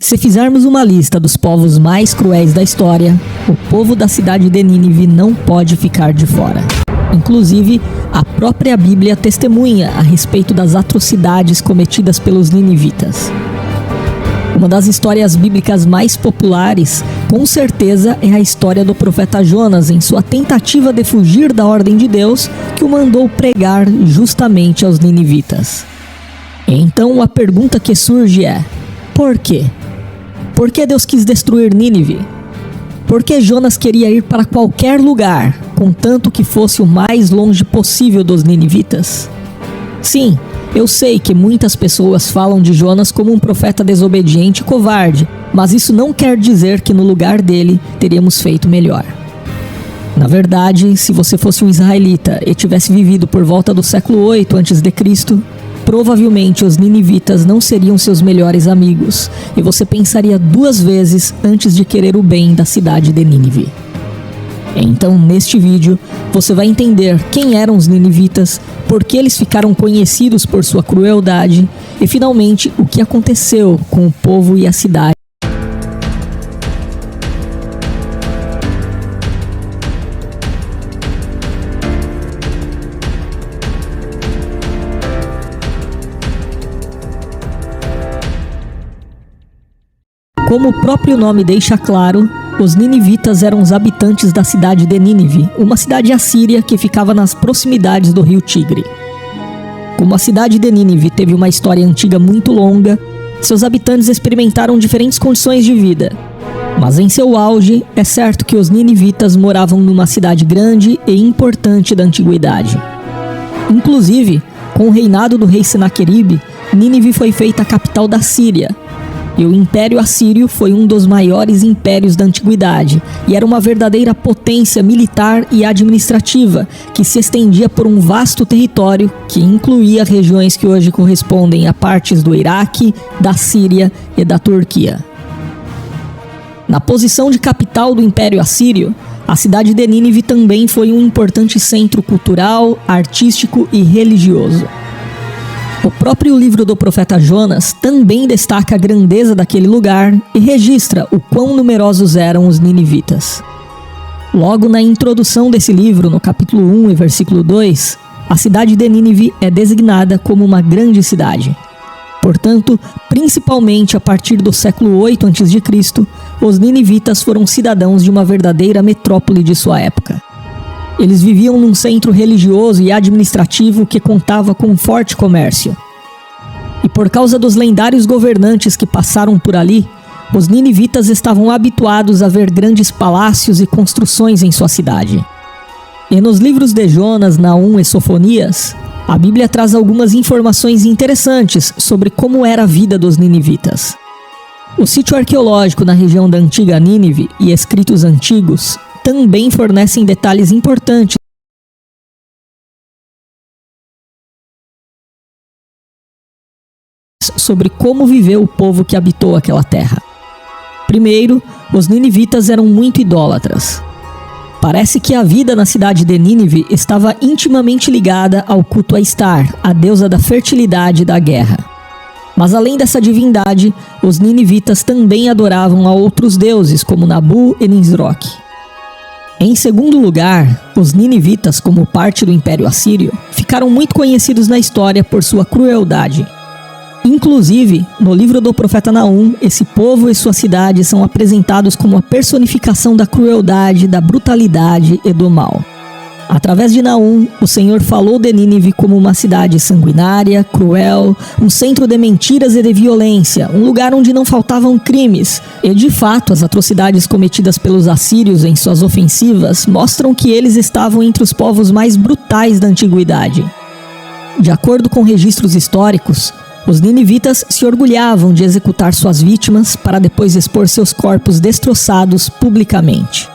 Se fizermos uma lista dos povos mais cruéis da história, o povo da cidade de Nínive não pode ficar de fora. Inclusive, a própria Bíblia testemunha a respeito das atrocidades cometidas pelos ninivitas. Uma das histórias bíblicas mais populares, com certeza, é a história do profeta Jonas em sua tentativa de fugir da ordem de Deus, que o mandou pregar justamente aos ninivitas. Então a pergunta que surge é: por quê? Por que Deus quis destruir Nínive? Por que Jonas queria ir para qualquer lugar, contanto que fosse o mais longe possível dos ninivitas? Sim, eu sei que muitas pessoas falam de Jonas como um profeta desobediente e covarde, mas isso não quer dizer que no lugar dele teríamos feito melhor. Na verdade, se você fosse um israelita e tivesse vivido por volta do século 8 a.C., provavelmente os ninivitas não seriam seus melhores amigos, e você pensaria duas vezes antes de querer o bem da cidade de Nínive. Então, neste vídeo, você vai entender quem eram os ninivitas, por que eles ficaram conhecidos por sua crueldade, e finalmente o que aconteceu com o povo e a cidade. Como o próprio nome deixa claro, os ninivitas eram os habitantes da cidade de Nínive, uma cidade assíria que ficava nas proximidades do rio Tigre. Como a cidade de Nínive teve uma história antiga muito longa, seus habitantes experimentaram diferentes condições de vida. Mas em seu auge, é certo que os ninivitas moravam numa cidade grande e importante da antiguidade. Inclusive, com o reinado do rei Senaqueribe, Nínive foi feita a capital da Síria. E o Império Assírio foi um dos maiores impérios da antiguidade e era uma verdadeira potência militar e administrativa que se estendia por um vasto território que incluía regiões que hoje correspondem a partes do Iraque, da Síria e da Turquia. Na posição de capital do Império Assírio, a cidade de Nínive também foi um importante centro cultural, artístico e religioso. O próprio livro do profeta Jonas também destaca a grandeza daquele lugar e registra o quão numerosos eram os ninivitas. Logo na introdução desse livro, no capítulo 1 e versículo 2, a cidade de Nínive é designada como uma grande cidade. Portanto, principalmente a partir do século 8 a.C., os ninivitas foram cidadãos de uma verdadeira metrópole de sua época. Eles viviam num centro religioso e administrativo que contava com um forte comércio. E por causa dos lendários governantes que passaram por ali, os ninivitas estavam habituados a ver grandes palácios e construções em sua cidade. E nos livros de Jonas, Naum e Sofonias, a Bíblia traz algumas informações interessantes sobre como era a vida dos ninivitas. O sítio arqueológico na região da antiga Nínive e escritos antigos também fornecem detalhes importantes sobre como viveu o povo que habitou aquela terra. Primeiro, os ninivitas eram muito idólatras. Parece que a vida na cidade de Nínive estava intimamente ligada ao culto a Estar, a deusa da fertilidade e da guerra. Mas além dessa divindade, os ninivitas também adoravam a outros deuses como Nabu e Nisroque. Em segundo lugar, os ninivitas, como parte do Império Assírio, ficaram muito conhecidos na história por sua crueldade. Inclusive, no livro do profeta Naum, esse povo e sua cidade são apresentados como a personificação da crueldade, da brutalidade e do mal. Através de Naum, o Senhor falou de Nínive como uma cidade sanguinária, cruel, um centro de mentiras e de violência, um lugar onde não faltavam crimes. E de fato, as atrocidades cometidas pelos assírios em suas ofensivas mostram que eles estavam entre os povos mais brutais da antiguidade. De acordo com registros históricos, os ninivitas se orgulhavam de executar suas vítimas para depois expor seus corpos destroçados publicamente.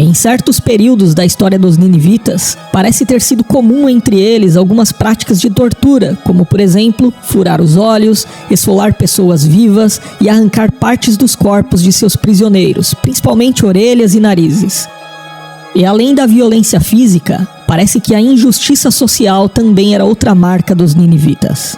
Em certos períodos da história dos ninivitas, parece ter sido comum entre eles algumas práticas de tortura, como por exemplo, furar os olhos, esfolar pessoas vivas e arrancar partes dos corpos de seus prisioneiros, principalmente orelhas e narizes. E além da violência física, parece que a injustiça social também era outra marca dos ninivitas.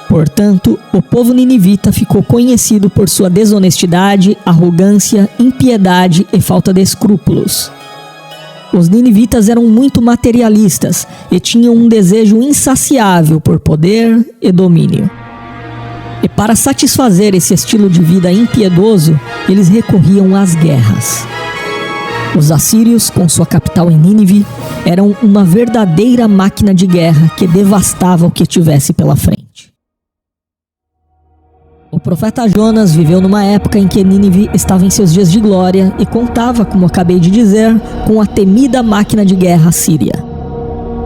Portanto, o povo ninivita ficou conhecido por sua desonestidade, arrogância, impiedade e falta de escrúpulos. Os ninivitas eram muito materialistas e tinham um desejo insaciável por poder e domínio. E para satisfazer esse estilo de vida impiedoso, eles recorriam às guerras. Os assírios, com sua capital em Nínive, eram uma verdadeira máquina de guerra que devastava o que tivesse pela frente. O profeta Jonas viveu numa época em que Nínive estava em seus dias de glória e contava, como acabei de dizer, com a temida máquina de guerra assíria.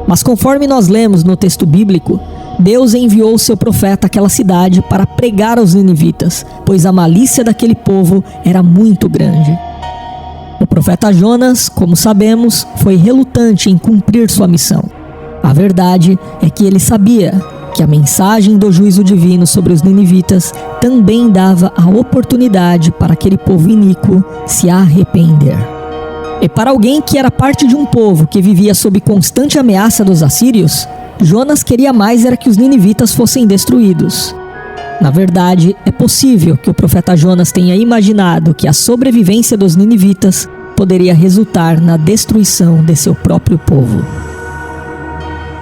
Mas conforme nós lemos no texto bíblico, Deus enviou seu profeta àquela cidade para pregar aos ninivitas, pois a malícia daquele povo era muito grande. O profeta Jonas, como sabemos, foi relutante em cumprir sua missão. A verdade é que ele sabia que a mensagem do juízo divino sobre os ninivitas também dava a oportunidade para aquele povo iníquo se arrepender. E para alguém que era parte de um povo que vivia sob constante ameaça dos assírios, Jonas queria mais era que os ninivitas fossem destruídos. Na verdade, é possível que o profeta Jonas tenha imaginado que a sobrevivência dos ninivitas poderia resultar na destruição de seu próprio povo.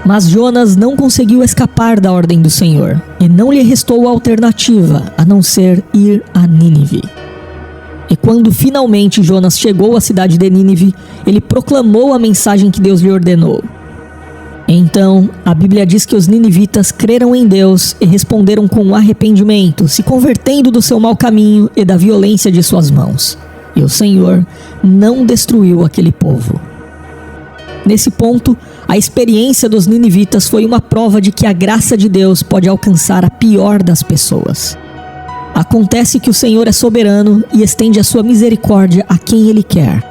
Mas Jonas não conseguiu escapar da ordem do Senhor, e não lhe restou alternativa a não ser ir a Nínive. E quando finalmente Jonas chegou à cidade de Nínive, ele proclamou a mensagem que Deus lhe ordenou. Então, a Bíblia diz que os ninivitas creram em Deus e responderam com arrependimento, se convertendo do seu mau caminho e da violência de suas mãos. E o Senhor não destruiu aquele povo. Nesse ponto, a experiência dos ninivitas foi uma prova de que a graça de Deus pode alcançar a pior das pessoas. Acontece que o Senhor é soberano e estende a sua misericórdia a quem Ele quer.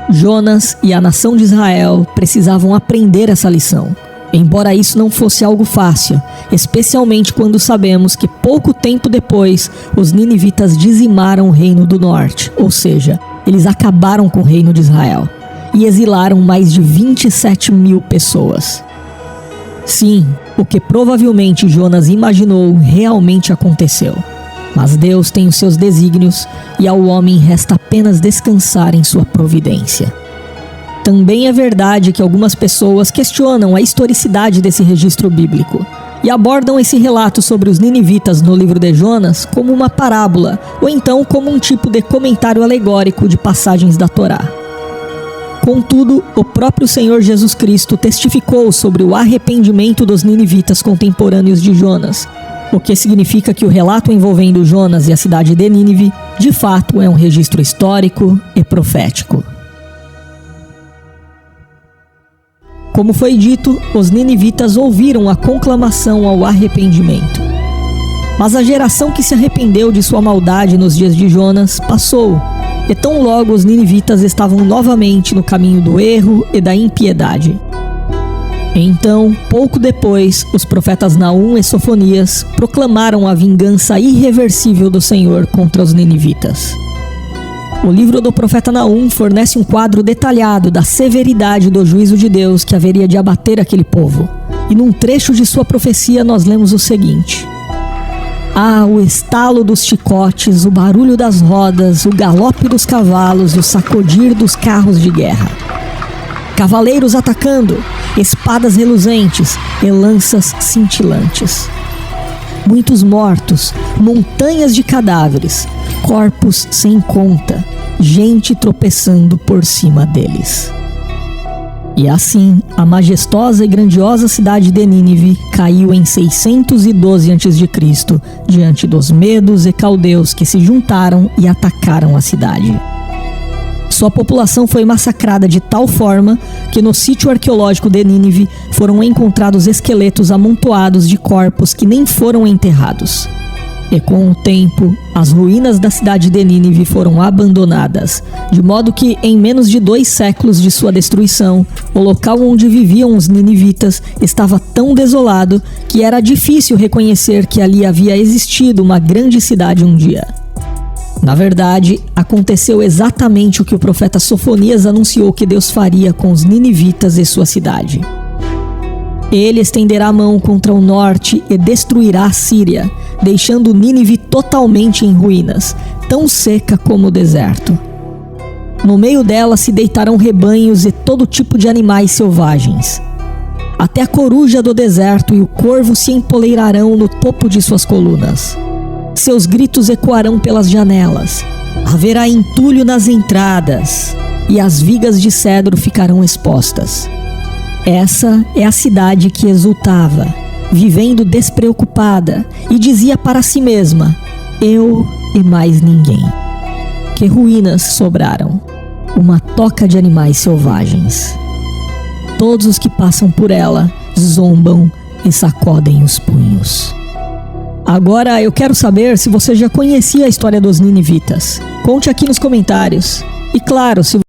Jonas e a nação de Israel precisavam aprender essa lição, embora isso não fosse algo fácil, especialmente quando sabemos que pouco tempo depois os ninivitas dizimaram o reino do norte, ou seja, eles acabaram com o reino de Israel e exilaram mais de 27 mil pessoas. Sim, o que provavelmente Jonas imaginou realmente aconteceu. Mas Deus tem os seus desígnios e ao homem resta apenas descansar em sua providência. Também é verdade que algumas pessoas questionam a historicidade desse registro bíblico e abordam esse relato sobre os ninivitas no livro de Jonas como uma parábola ou então como um tipo de comentário alegórico de passagens da Torá. Contudo, o próprio Senhor Jesus Cristo testificou sobre o arrependimento dos ninivitas contemporâneos de Jonas, o que significa que o relato envolvendo Jonas e a cidade de Nínive, de fato, é um registro histórico e profético. Como foi dito, os ninivitas ouviram a conclamação ao arrependimento. Mas a geração que se arrependeu de sua maldade nos dias de Jonas passou, e tão logo os ninivitas estavam novamente no caminho do erro e da impiedade. Então, pouco depois, os profetas Naum e Sofonias proclamaram a vingança irreversível do Senhor contra os ninivitas. O livro do profeta Naum fornece um quadro detalhado da severidade do juízo de Deus que haveria de abater aquele povo. E num trecho de sua profecia nós lemos o seguinte: "Ah, o estalo dos chicotes, o barulho das rodas, o galope dos cavalos, o sacudir dos carros de guerra. Cavaleiros atacando, espadas reluzentes e lanças cintilantes. Muitos mortos, montanhas de cadáveres, corpos sem conta, gente tropeçando por cima deles." E assim, a majestosa e grandiosa cidade de Nínive caiu em 612 a.C., diante dos medos e caldeus que se juntaram e atacaram a cidade. Sua população foi massacrada de tal forma que no sítio arqueológico de Nínive foram encontrados esqueletos amontoados de corpos que nem foram enterrados. E com o tempo, as ruínas da cidade de Nínive foram abandonadas, de modo que, em menos de 2 séculos de sua destruição, o local onde viviam os ninivitas estava tão desolado que era difícil reconhecer que ali havia existido uma grande cidade um dia. Na verdade, aconteceu exatamente o que o profeta Sofonias anunciou que Deus faria com os ninivitas e sua cidade. Ele estenderá a mão contra o norte e destruirá a Síria, deixando Nínive totalmente em ruínas, tão seca como o deserto. No meio dela se deitarão rebanhos e todo tipo de animais selvagens. Até a coruja do deserto e o corvo se empoleirarão no topo de suas colunas. Seus gritos ecoarão pelas janelas. Haverá entulho nas entradas, e as vigas de cedro ficarão expostas. Essa é a cidade que exultava, vivendo despreocupada, e dizia para si mesma: eu e mais ninguém. Que ruínas sobraram, uma toca de animais selvagens. Todos os que passam por ela zombam e sacodem os punhos. Agora eu quero saber se você já conhecia a história dos ninivitas. Conte aqui nos comentários. E claro, se